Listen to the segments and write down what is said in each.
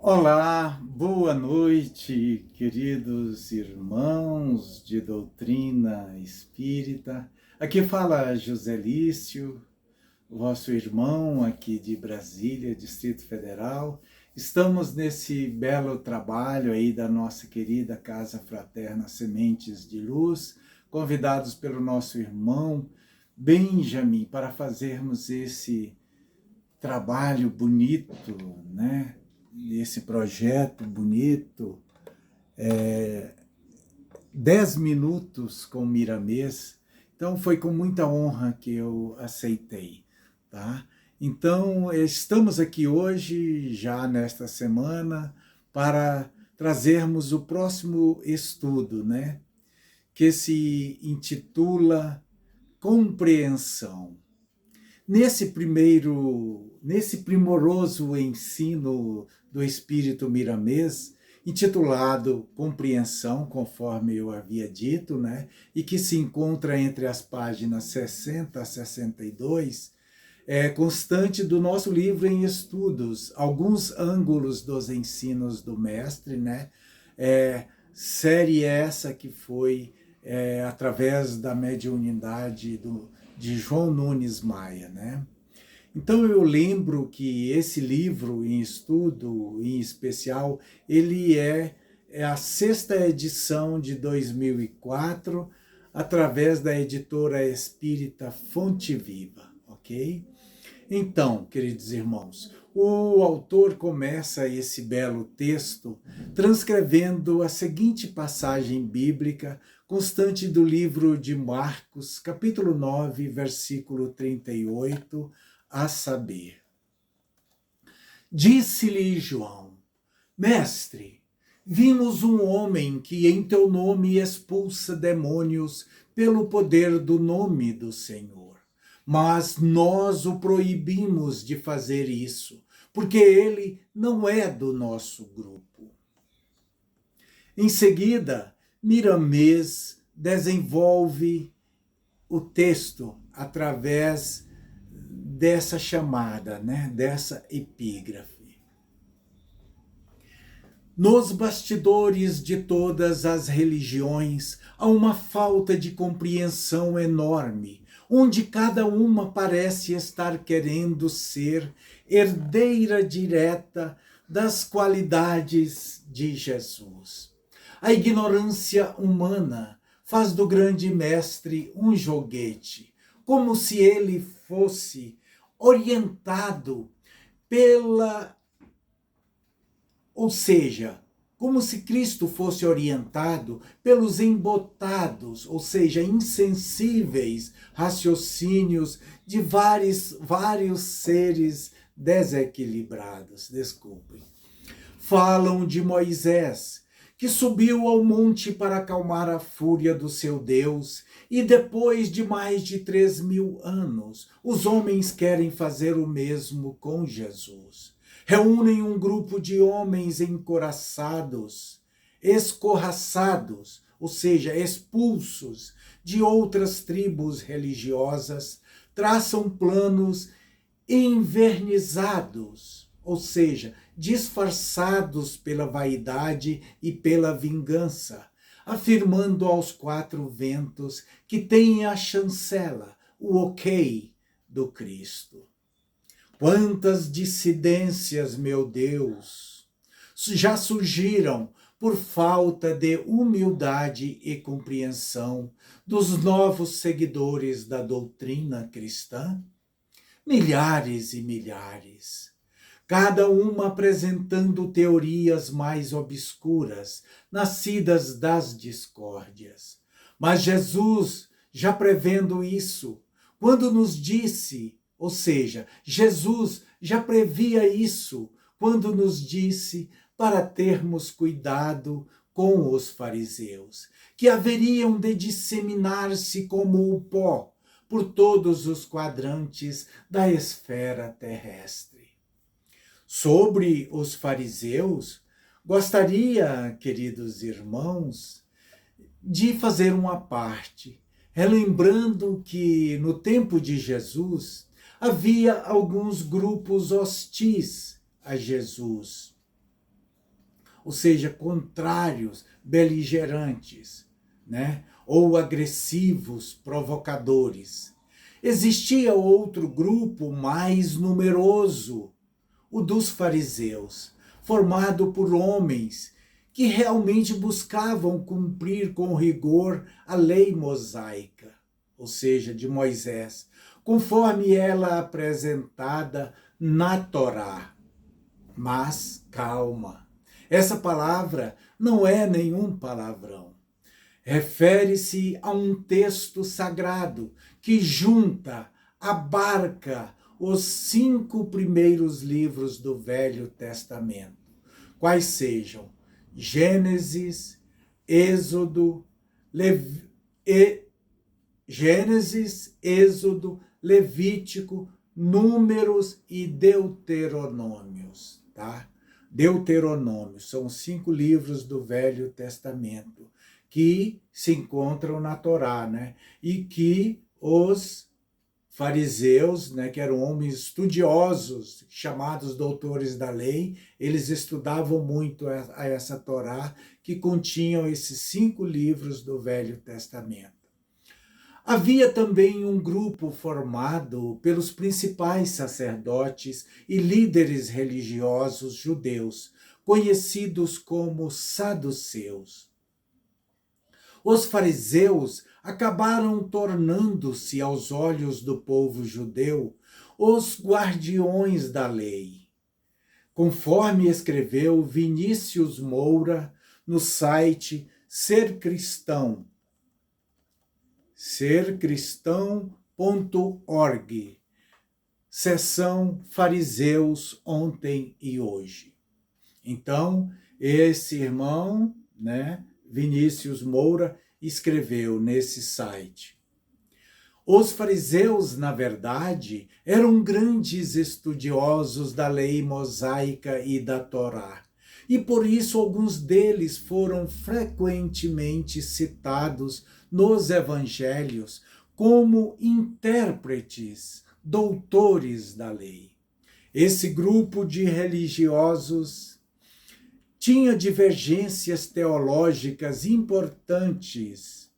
Olá, boa noite, queridos irmãos de doutrina espírita. Aqui fala José Lício, vosso irmão aqui de Brasília, Distrito Federal. Estamos nesse belo trabalho aí da nossa querida Casa Fraterna Sementes de Luz, convidados pelo nosso irmão Benjamin para fazermos esse trabalho bonito, né? Esse projeto bonito, 10 minutos com Miramês. Então foi com muita honra que eu aceitei, tá? Então estamos aqui hoje, já nesta semana, para trazermos o próximo estudo, né? Que se intitula Compreensão. Nesse primoroso ensino do Espírito Miramês, intitulado Compreensão, conforme eu havia dito, né, e que se encontra entre as páginas 60 a 62, é constante do nosso livro em estudos, alguns ângulos dos ensinos do mestre, né, série essa que foi através da mediunidade de João Nunes Maia, né? Então eu lembro que esse livro em estudo, em especial, ele é a sexta edição de 2004, através da editora espírita Fonte Viva, ok? Então, queridos irmãos, o autor começa esse belo texto transcrevendo a seguinte passagem bíblica constante do livro de Marcos, capítulo 9, versículo 38, a saber: Disse-lhe João: Mestre, vimos um homem que em teu nome expulsa demônios pelo poder do nome do Senhor. Mas nós o proibimos de fazer isso, porque ele não é do nosso grupo. Em seguida, Miramês desenvolve o texto através dessa chamada, né, dessa epígrafe. Nos bastidores de todas as religiões há uma falta de compreensão enorme, onde cada uma parece estar querendo ser herdeira direta das qualidades de Jesus. A ignorância humana faz do grande mestre um joguete, como se ele fosse orientado ou seja, como se Cristo fosse orientado pelos embotados, ou seja, insensíveis raciocínios de vários seres desequilibrados. Desculpem. Falam de Moisés, que subiu ao monte para acalmar a fúria do seu Deus, e depois de mais de 3.000 anos, os homens querem fazer o mesmo com Jesus. Reúnem um grupo de homens encoraçados, escorraçados, ou seja, expulsos de outras tribos religiosas, traçam planos envernizados, ou seja, disfarçados pela vaidade e pela vingança, afirmando aos quatro ventos que têm a chancela, o ok do Cristo. Quantas dissidências, meu Deus, já surgiram por falta de humildade e compreensão dos novos seguidores da doutrina cristã? Milhares e milhares, cada uma apresentando teorias mais obscuras, nascidas das discórdias. Mas Jesus, já prevendo isso, quando nos disse, ou seja, Jesus já previa isso quando nos disse para termos cuidado com os fariseus, que haveriam de disseminar-se como o pó por todos os quadrantes da esfera terrestre. Sobre os fariseus, gostaria, queridos irmãos, de fazer uma parte, relembrando que no tempo de Jesus havia alguns grupos hostis a Jesus. ou seja, contrários, beligerantes, né? Ou agressivos, provocadores. Existia outro grupo mais numeroso, o dos fariseus, formado por homens que realmente buscavam cumprir com rigor a lei mosaica, ou seja, de Moisés, conforme ela apresentada na Torá. Mas calma, essa palavra não é nenhum palavrão. Refere-se a um texto sagrado que junta, abarca os 5 primeiros livros do Velho Testamento, quais sejam Gênesis, Êxodo, Levítico, Números e Deuteronômios, tá? Deuteronômio são 5 livros do Velho Testamento que se encontram na Torá, né? E que os fariseus, né, que eram homens estudiosos, chamados doutores da lei, eles estudavam muito a essa Torá, que continham esses 5 livros do Velho Testamento. Havia também um grupo formado pelos principais sacerdotes e líderes religiosos judeus, conhecidos como saduceus. Os fariseus acabaram tornando-se, aos olhos do povo judeu, os guardiões da lei. Conforme escreveu Vinícius Moura no site sercristão.org, seção Fariseus ontem e hoje. Então, esse irmão, né, Vinícius Moura, escreveu nesse site: os fariseus, na verdade, eram grandes estudiosos da lei mosaica e da Torá, e por isso alguns deles foram frequentemente citados nos evangelhos como intérpretes, doutores da lei. Esse grupo de religiosos tinha divergências teológicas importantes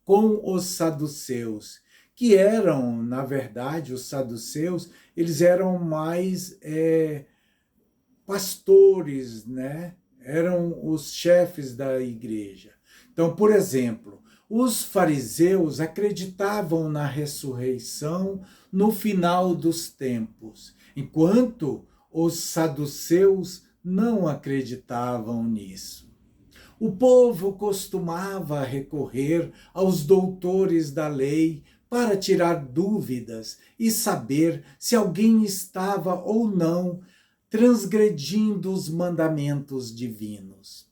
com os saduceus, que eram, na verdade, os saduceus, eles eram mais pastores, né? Eram os chefes da igreja. Então, por exemplo, os fariseus acreditavam na ressurreição no final dos tempos, enquanto os saduceus não acreditavam nisso. O povo costumava recorrer aos doutores da lei para tirar dúvidas e saber se alguém estava ou não transgredindo os mandamentos divinos.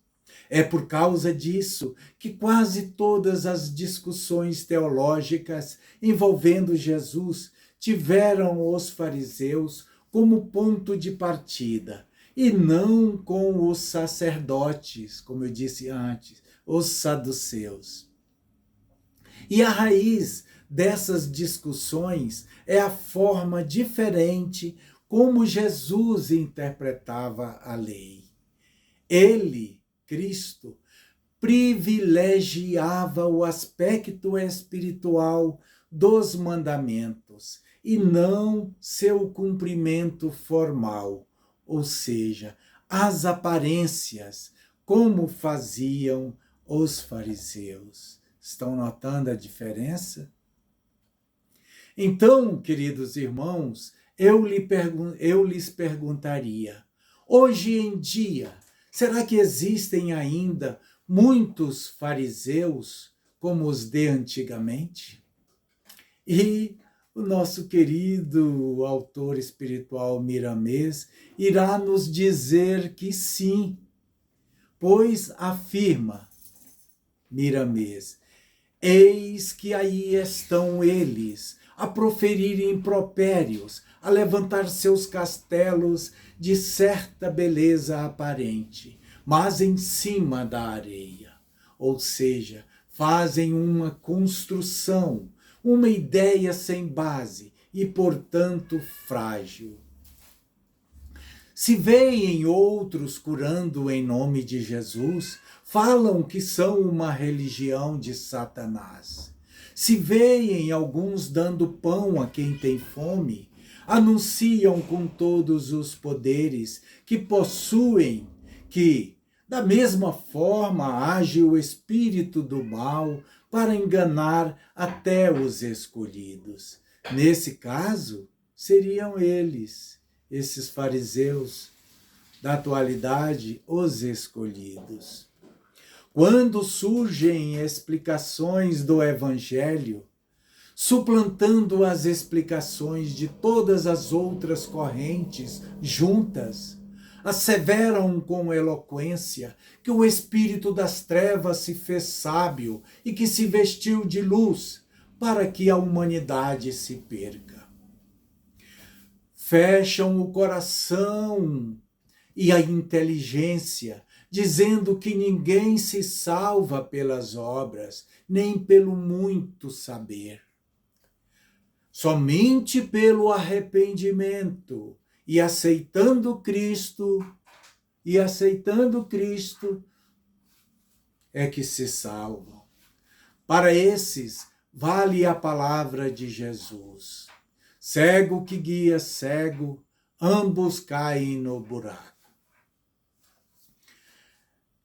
É por causa disso que quase todas as discussões teológicas envolvendo Jesus tiveram os fariseus como ponto de partida, e não com os sacerdotes, como eu disse antes, os saduceus. E a raiz dessas discussões é a forma diferente como Jesus interpretava a lei. Ele, Cristo, privilegiava o aspecto espiritual dos mandamentos e não seu cumprimento formal, ou seja, as aparências, como faziam os fariseus. Estão notando a diferença? Então, queridos irmãos, eu lhes perguntaria, hoje em dia, será que existem ainda muitos fariseus como os de antigamente? E o nosso querido autor espiritual Miramês irá nos dizer que sim, pois afirma Miramês: eis que aí estão eles, a proferir impropérios, a levantar seus castelos de certa beleza aparente, mas em cima da areia. Ou seja, fazem uma construção, uma ideia sem base e, portanto, frágil. Se veem outros curando em nome de Jesus, falam que são uma religião de Satanás. Se veem alguns dando pão a quem tem fome, anunciam com todos os poderes que possuem que, da mesma forma, age o espírito do mal para enganar até os escolhidos. Nesse caso, seriam eles, esses fariseus da atualidade, os escolhidos. Quando surgem explicações do Evangelho, suplantando as explicações de todas as outras correntes juntas, asseveram com eloquência que o espírito das trevas se fez sábio e que se vestiu de luz para que a humanidade se perca. Fecham o coração e a inteligência, dizendo que ninguém se salva pelas obras, nem pelo muito saber. Somente pelo arrependimento e aceitando Cristo é que se salvam. Para esses, vale a palavra de Jesus. Cego que guia cego, ambos caem no buraco.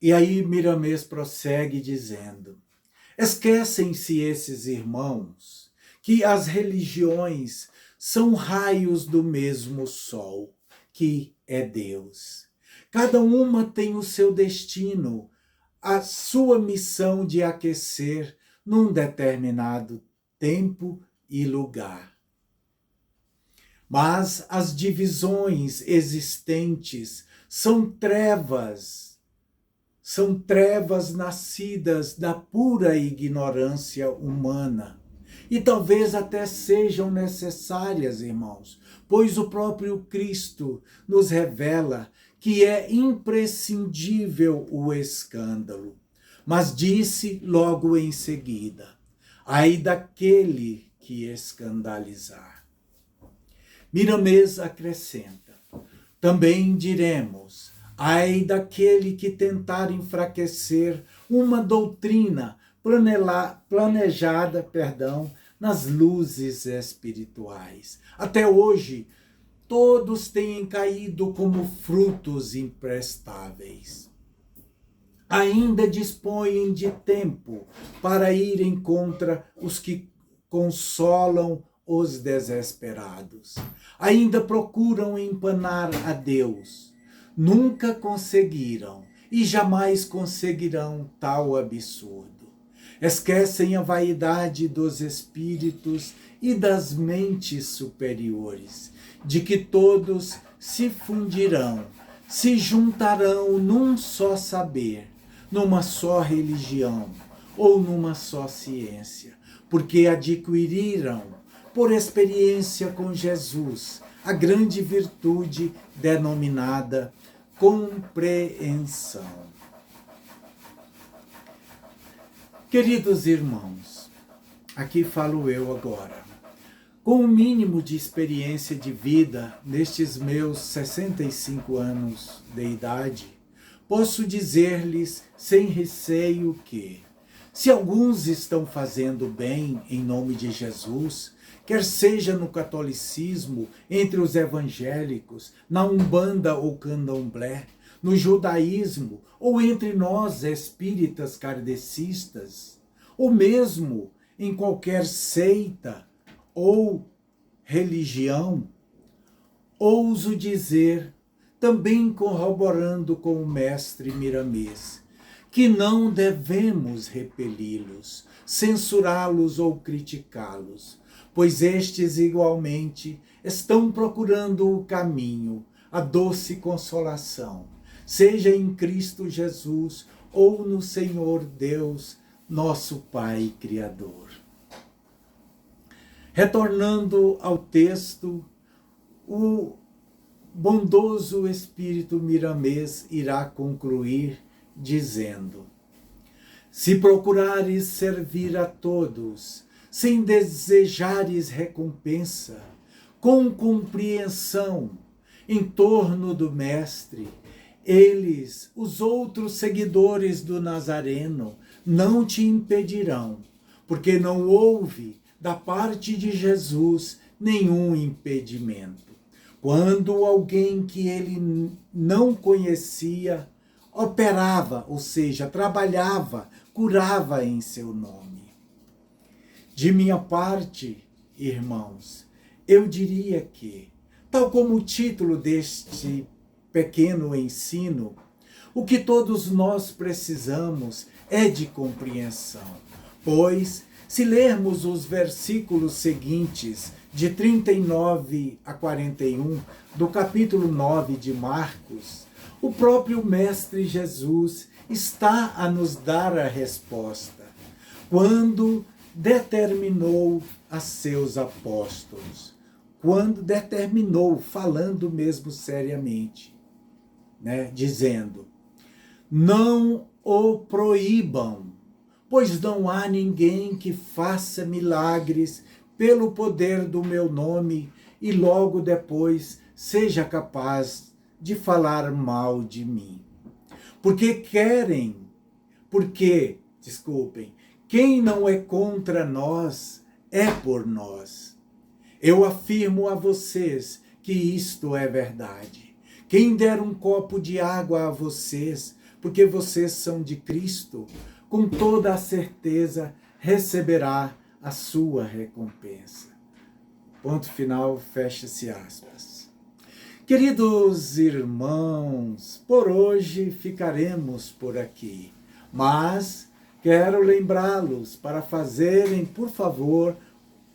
E aí Miramês prossegue dizendo: esquecem-se esses irmãos que as religiões são raios do mesmo sol, que é Deus. Cada uma tem o seu destino, a sua missão de aquecer num determinado tempo e lugar. Mas as divisões existentes são trevas nascidas da pura ignorância humana. E talvez até sejam necessárias, irmãos, pois o próprio Cristo nos revela que é imprescindível o escândalo. Mas disse logo em seguida: ai daquele que escandalizar. Miramês acrescenta: também diremos: ai daquele que tentar enfraquecer uma doutrina planejada, nas luzes espirituais. Até hoje, todos têm caído como frutos imprestáveis. Ainda dispõem de tempo para irem contra os que consolam os desesperados. Ainda procuram empanar a Deus. Nunca conseguiram e jamais conseguirão tal absurdo. Esquecem a vaidade dos espíritos e das mentes superiores, de que todos se fundirão, se juntarão num só saber, numa só religião ou numa só ciência, porque adquiriram, por experiência com Jesus, a grande virtude denominada compreensão. Queridos irmãos, aqui falo eu agora. Com o mínimo de experiência de vida nestes meus 65 anos de idade, posso dizer-lhes sem receio que, se alguns estão fazendo bem em nome de Jesus, quer seja no catolicismo, entre os evangélicos, na Umbanda ou Candomblé, no judaísmo ou entre nós espíritas kardecistas, ou mesmo em qualquer seita ou religião, ouso dizer, também corroborando com o mestre Miramês, que não devemos repeli-los, censurá-los ou criticá-los, pois estes igualmente estão procurando o caminho, a doce consolação, seja em Cristo Jesus ou no Senhor Deus, nosso Pai Criador. Retornando ao texto, o bondoso Espírito Miramês irá concluir dizendo: se procurares servir a todos, sem desejares recompensa, com compreensão, em torno do Mestre, eles, os outros seguidores do Nazareno, não te impedirão, porque não houve da parte de Jesus nenhum impedimento. Quando alguém que ele não conhecia operava, ou seja, trabalhava, curava em seu nome. De minha parte, irmãos, eu diria que, tal como o título deste pequeno ensino, o que todos nós precisamos é de compreensão, pois, se lermos os versículos seguintes, de 39 a 41, do capítulo 9 de Marcos, o próprio Mestre Jesus está a nos dar a resposta, quando determinou a seus apóstolos, quando determinou, falando mesmo seriamente, né, dizendo: não o proíbam, pois não há ninguém que faça milagres pelo poder do meu nome e logo depois seja capaz de falar mal de mim. Desculpem, quem não é contra nós é por nós. Eu afirmo a vocês que isto é verdade. Quem der um copo de água a vocês, porque vocês são de Cristo, com toda a certeza receberá a sua recompensa. Ponto final, fecha-se aspas. Queridos irmãos, por hoje ficaremos por aqui, mas quero lembrá-los para fazerem, por favor,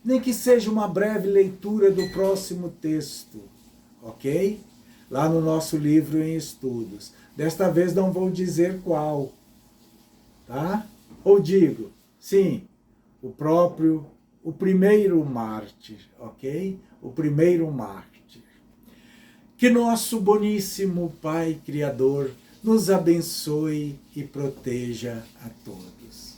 nem que seja uma breve leitura do próximo texto, ok? Lá no nosso livro em estudos. Desta vez não vou dizer qual, tá? Ou digo, sim, o primeiro mártir, ok? O primeiro mártir. Que nosso boníssimo Pai Criador nos abençoe e proteja a todos.